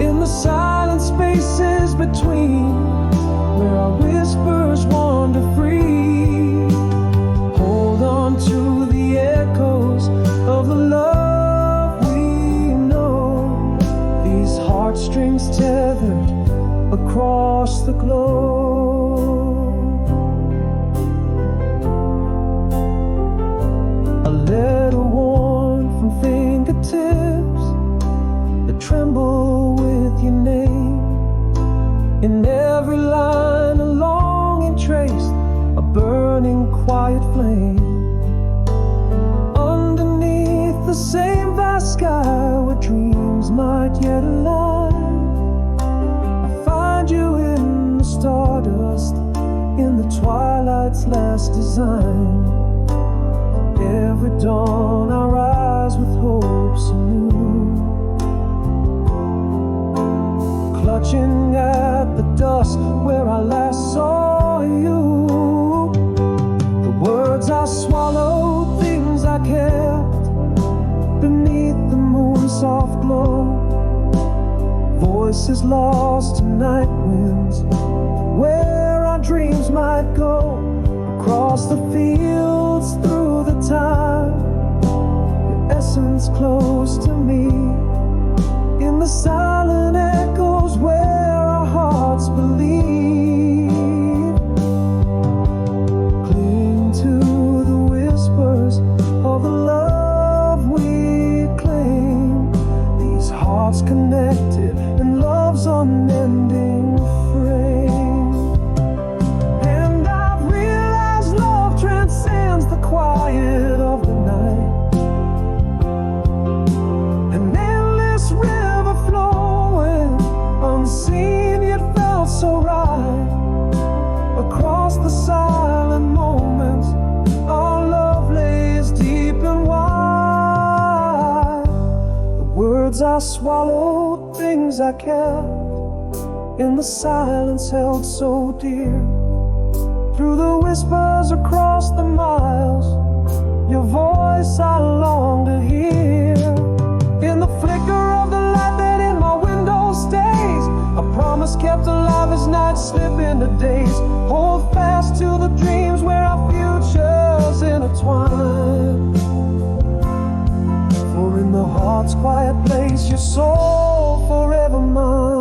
In the silent spaces between, where our whispers wander free, hold on to the echoes of the love across the globe. A letter worn from fingertips that tremble with your name. In every line a longing traced, a burning quiet flame. Underneath the same vast sky where dreams might yet align, I find you in the stardust, in the twilight's last design. Every dawn I rise with hopes anew, clutching at the dust where I last saw you. The words I swallowed, things I kept beneath the moon's soft glow. Voices lost in night winds, where our dreams might go. Across the fields, through the time, your essence close to me. In the silent echoes where our hearts believe. Cling to the whispers of the love we claim. These hearts connected and love's unending frame. And I've realized love transcends the quiet of the night. An endless river flowing, unseen yet felt so right. Across the silent moments, our love lays deep and wide. The words I swallowed, things I kept, in the silence held so dear. Through the whispers across the miles, your voice I long to hear. In the flicker of the light that in my window stays, a promise kept alive as nights slip into days. Hold fast to the dreams where our futures intertwine. For in the heart's quiet place, your soul forever mine.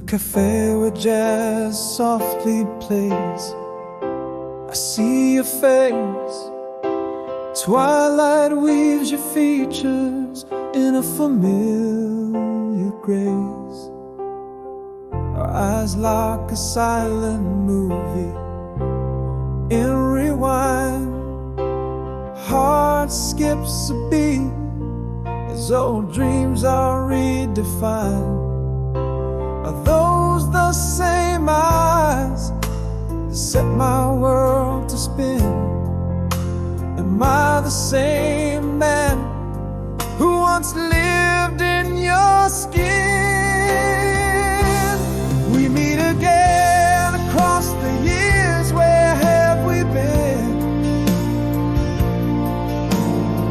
Cafe where jazz softly plays, I see your face. Twilight weaves your features in a familiar grace. Our eyes lock a silent movie in rewind. Heart skips a beat as old dreams are redefined. Are those the same eyes that set my world to spin? Am I the same man who once lived in your skin? We meet again across the years, where have we been?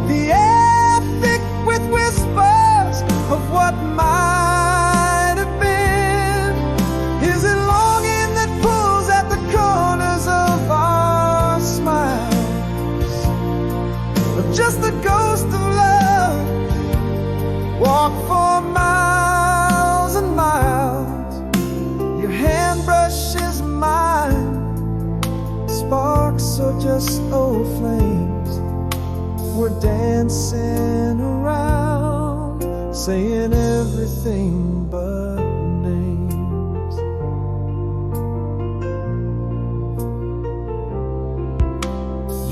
The air thick with whispers of what might have been. Is it longing that pulls at the corners of our smiles? Or just the ghost of love? Walk for miles and miles, your hand brushes mine. Sparks or just old flames, we're dancing around, saying everything but names.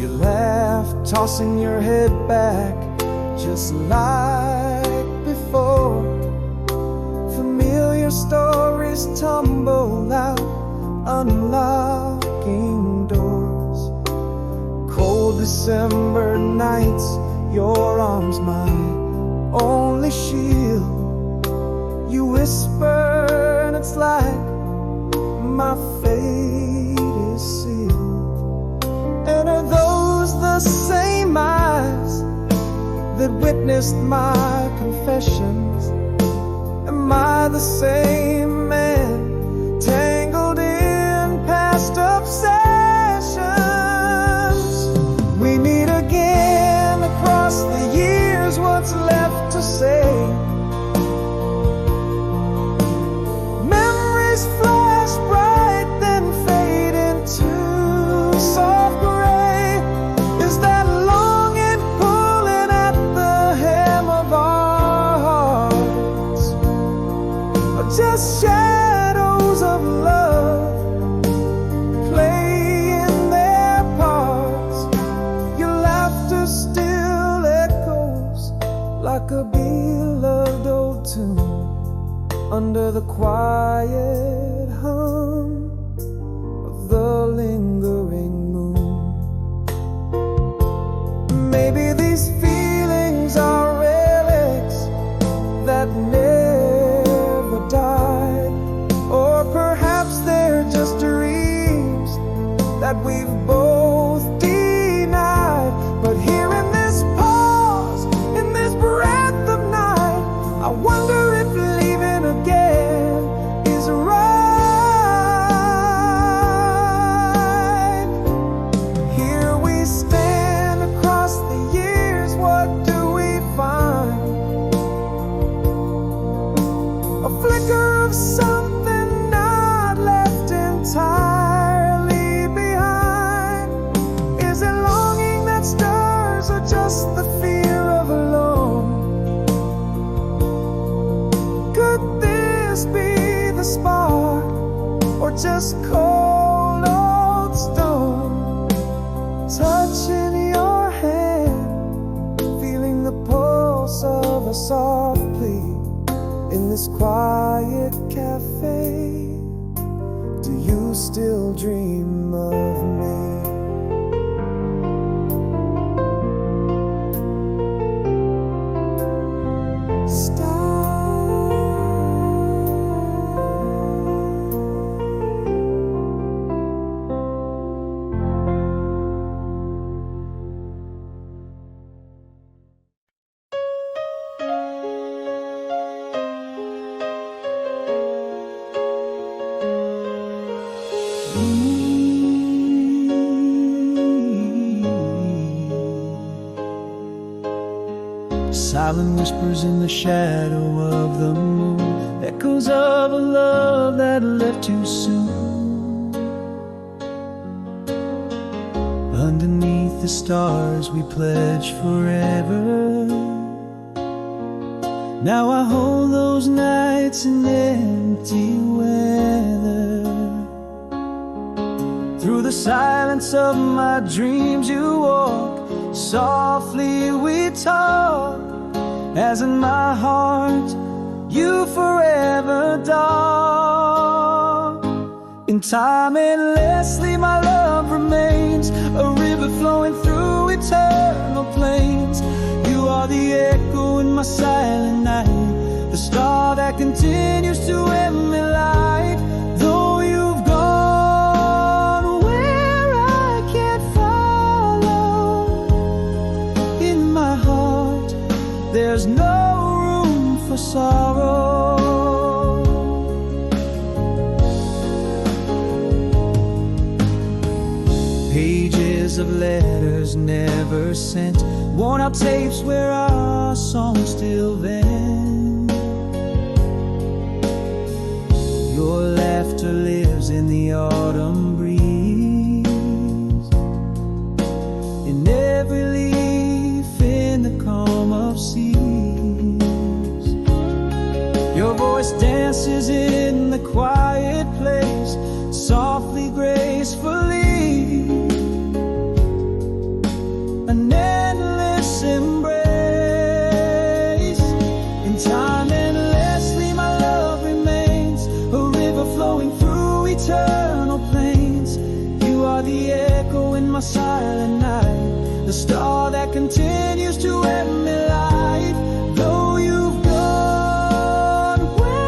You laugh, tossing your head back, just like before. Familiar stories tumble out, unlocking doors. Cold December nights, your arms my only shield. You whisper and it's like my fate is sealed. And are those the same eyes that witnessed my confessions? Am I the same man tangled in past obsessions? We meet again across the years, what's left to say? Memories flash bright, then fade into soft gray. Is that longing pulling at the hem of our hearts, or just shadows of love playing their parts? Your laughter still echoes like a beloved old tune under the quiet hum of the lingering moon. Maybe these feelings are relics that never died, or perhaps they're just dreams that we've both denied. But here in this pause, in this breath of night, I wonder if leaving again is right. Here we stand across the years, what do we find? A flicker of something not left entirely behind. Is it longing that stirs, or just the fear of alone? Could this be the spark, or just cold old stone? Touching your hand, feeling the pulse of a soft plea in this quiet cafe. Do you still dream of me? Silent whispers in the shadow of the moon, echoes of a love that left too soon. Underneath the stars we pledge forever. Now I hold those nights in empty weather. Through the silence of my dreams you walk, softly we talk, as in my heart you forever dark. In time endlessly my love remains, a river flowing through eternal plains. You are the echo in my silent night, the star that continues to emulate. Though you've gone where I can't follow, in my heart there's no room for sorrow. Pages of letters never sent, worn out tapes where our songs still vent. Your laughter lives in the autumn breeze, in every leaf, in the calm of seas. Your voice dances in the quiet place, softly, gracefully. An endless embrace. In time endlessly my love remains, a river flowing through eternal plains. You are the echo in my silent night, the star that continues to emulate. Though you've gone where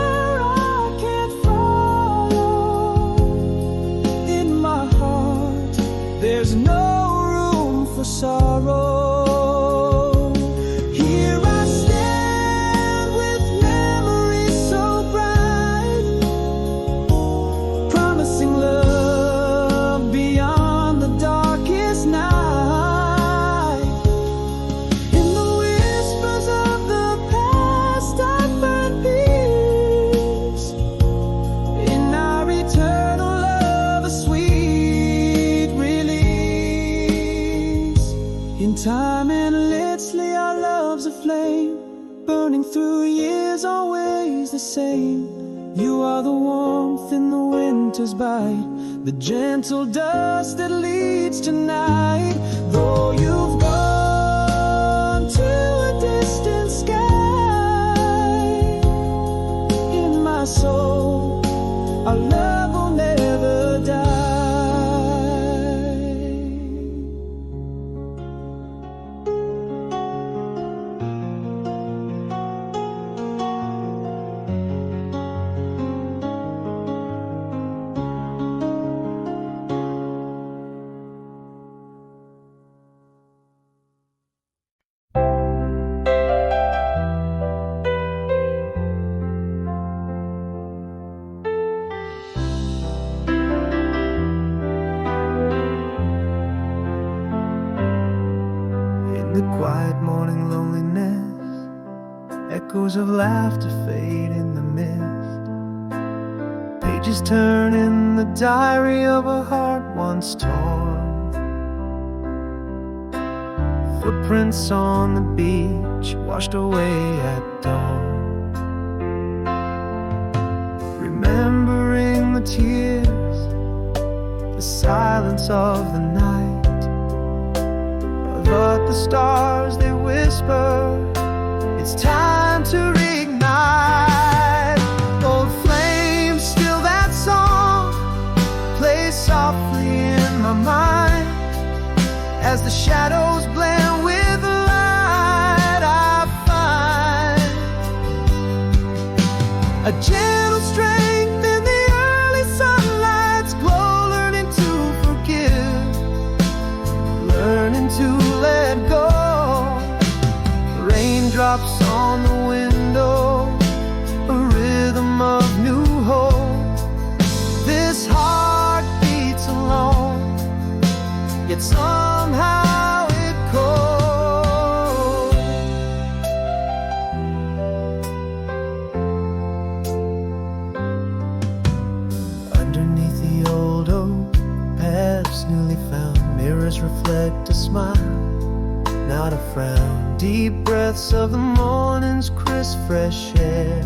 flame, burning through years, always the same. You are the warmth in the winter's bite, the gentle dust that leads to night. Though you've gone to a distant sky, in my soul our love will never die. The quiet morning loneliness, echoes of laughter fade in the mist. Pages turn in the diary of a heart once torn. Footprints on the beach, washed away at dawn. Remembering the tears, the silence of the night. But the stars, they whisper, it's time to reignite. Old flames, still that song plays softly in my mind. As the shadows blend with the light, I find a gentle strength in the early sunlight's glow. Learning to forgive, learning to let go. Raindrops on the window, a rhythm of new hope. This heart beats alone, yet somehow it goes. Underneath the old oak, paths newly found, mirrors reflect a smile, not a frown. Deep breaths of the morning's crisp fresh air.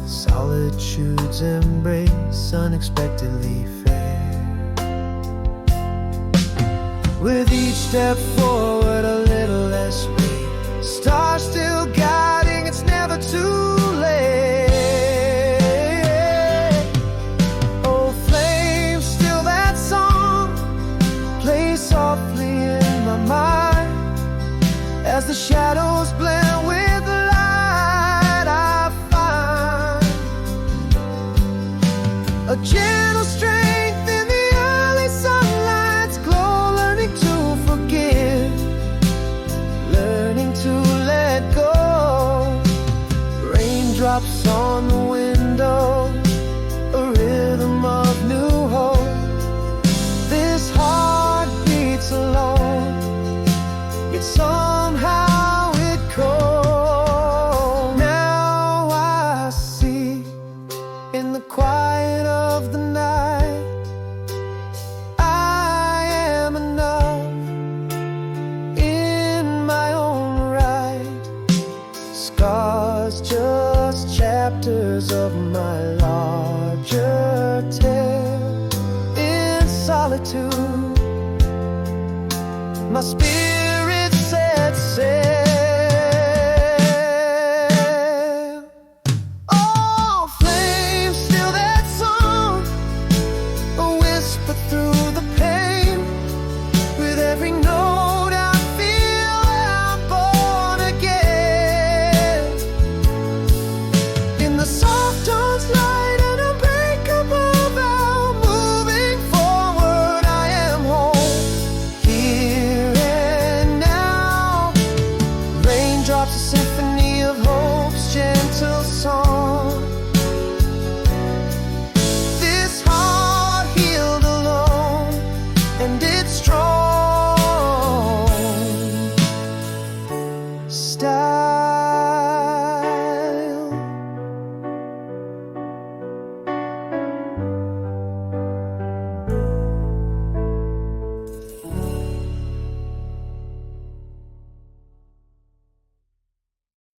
Solitude's embrace, unexpectedly fair. With each step forward, a little less weight. Stars still guiding, it's never too late. Oh, flames, still that song plays softly in my mind. As the shadows blend with the light, I find a gentle strength in the early sunlight's glow. Learning to forgive, learning to let go. Raindrops on the window, a rhythm of new hope. This heart beats alone, yet somehow it goes. Now I see in the quiet of the night, I am enough in my own right. Scars just chapters of my larger tale. In solitude, my spirit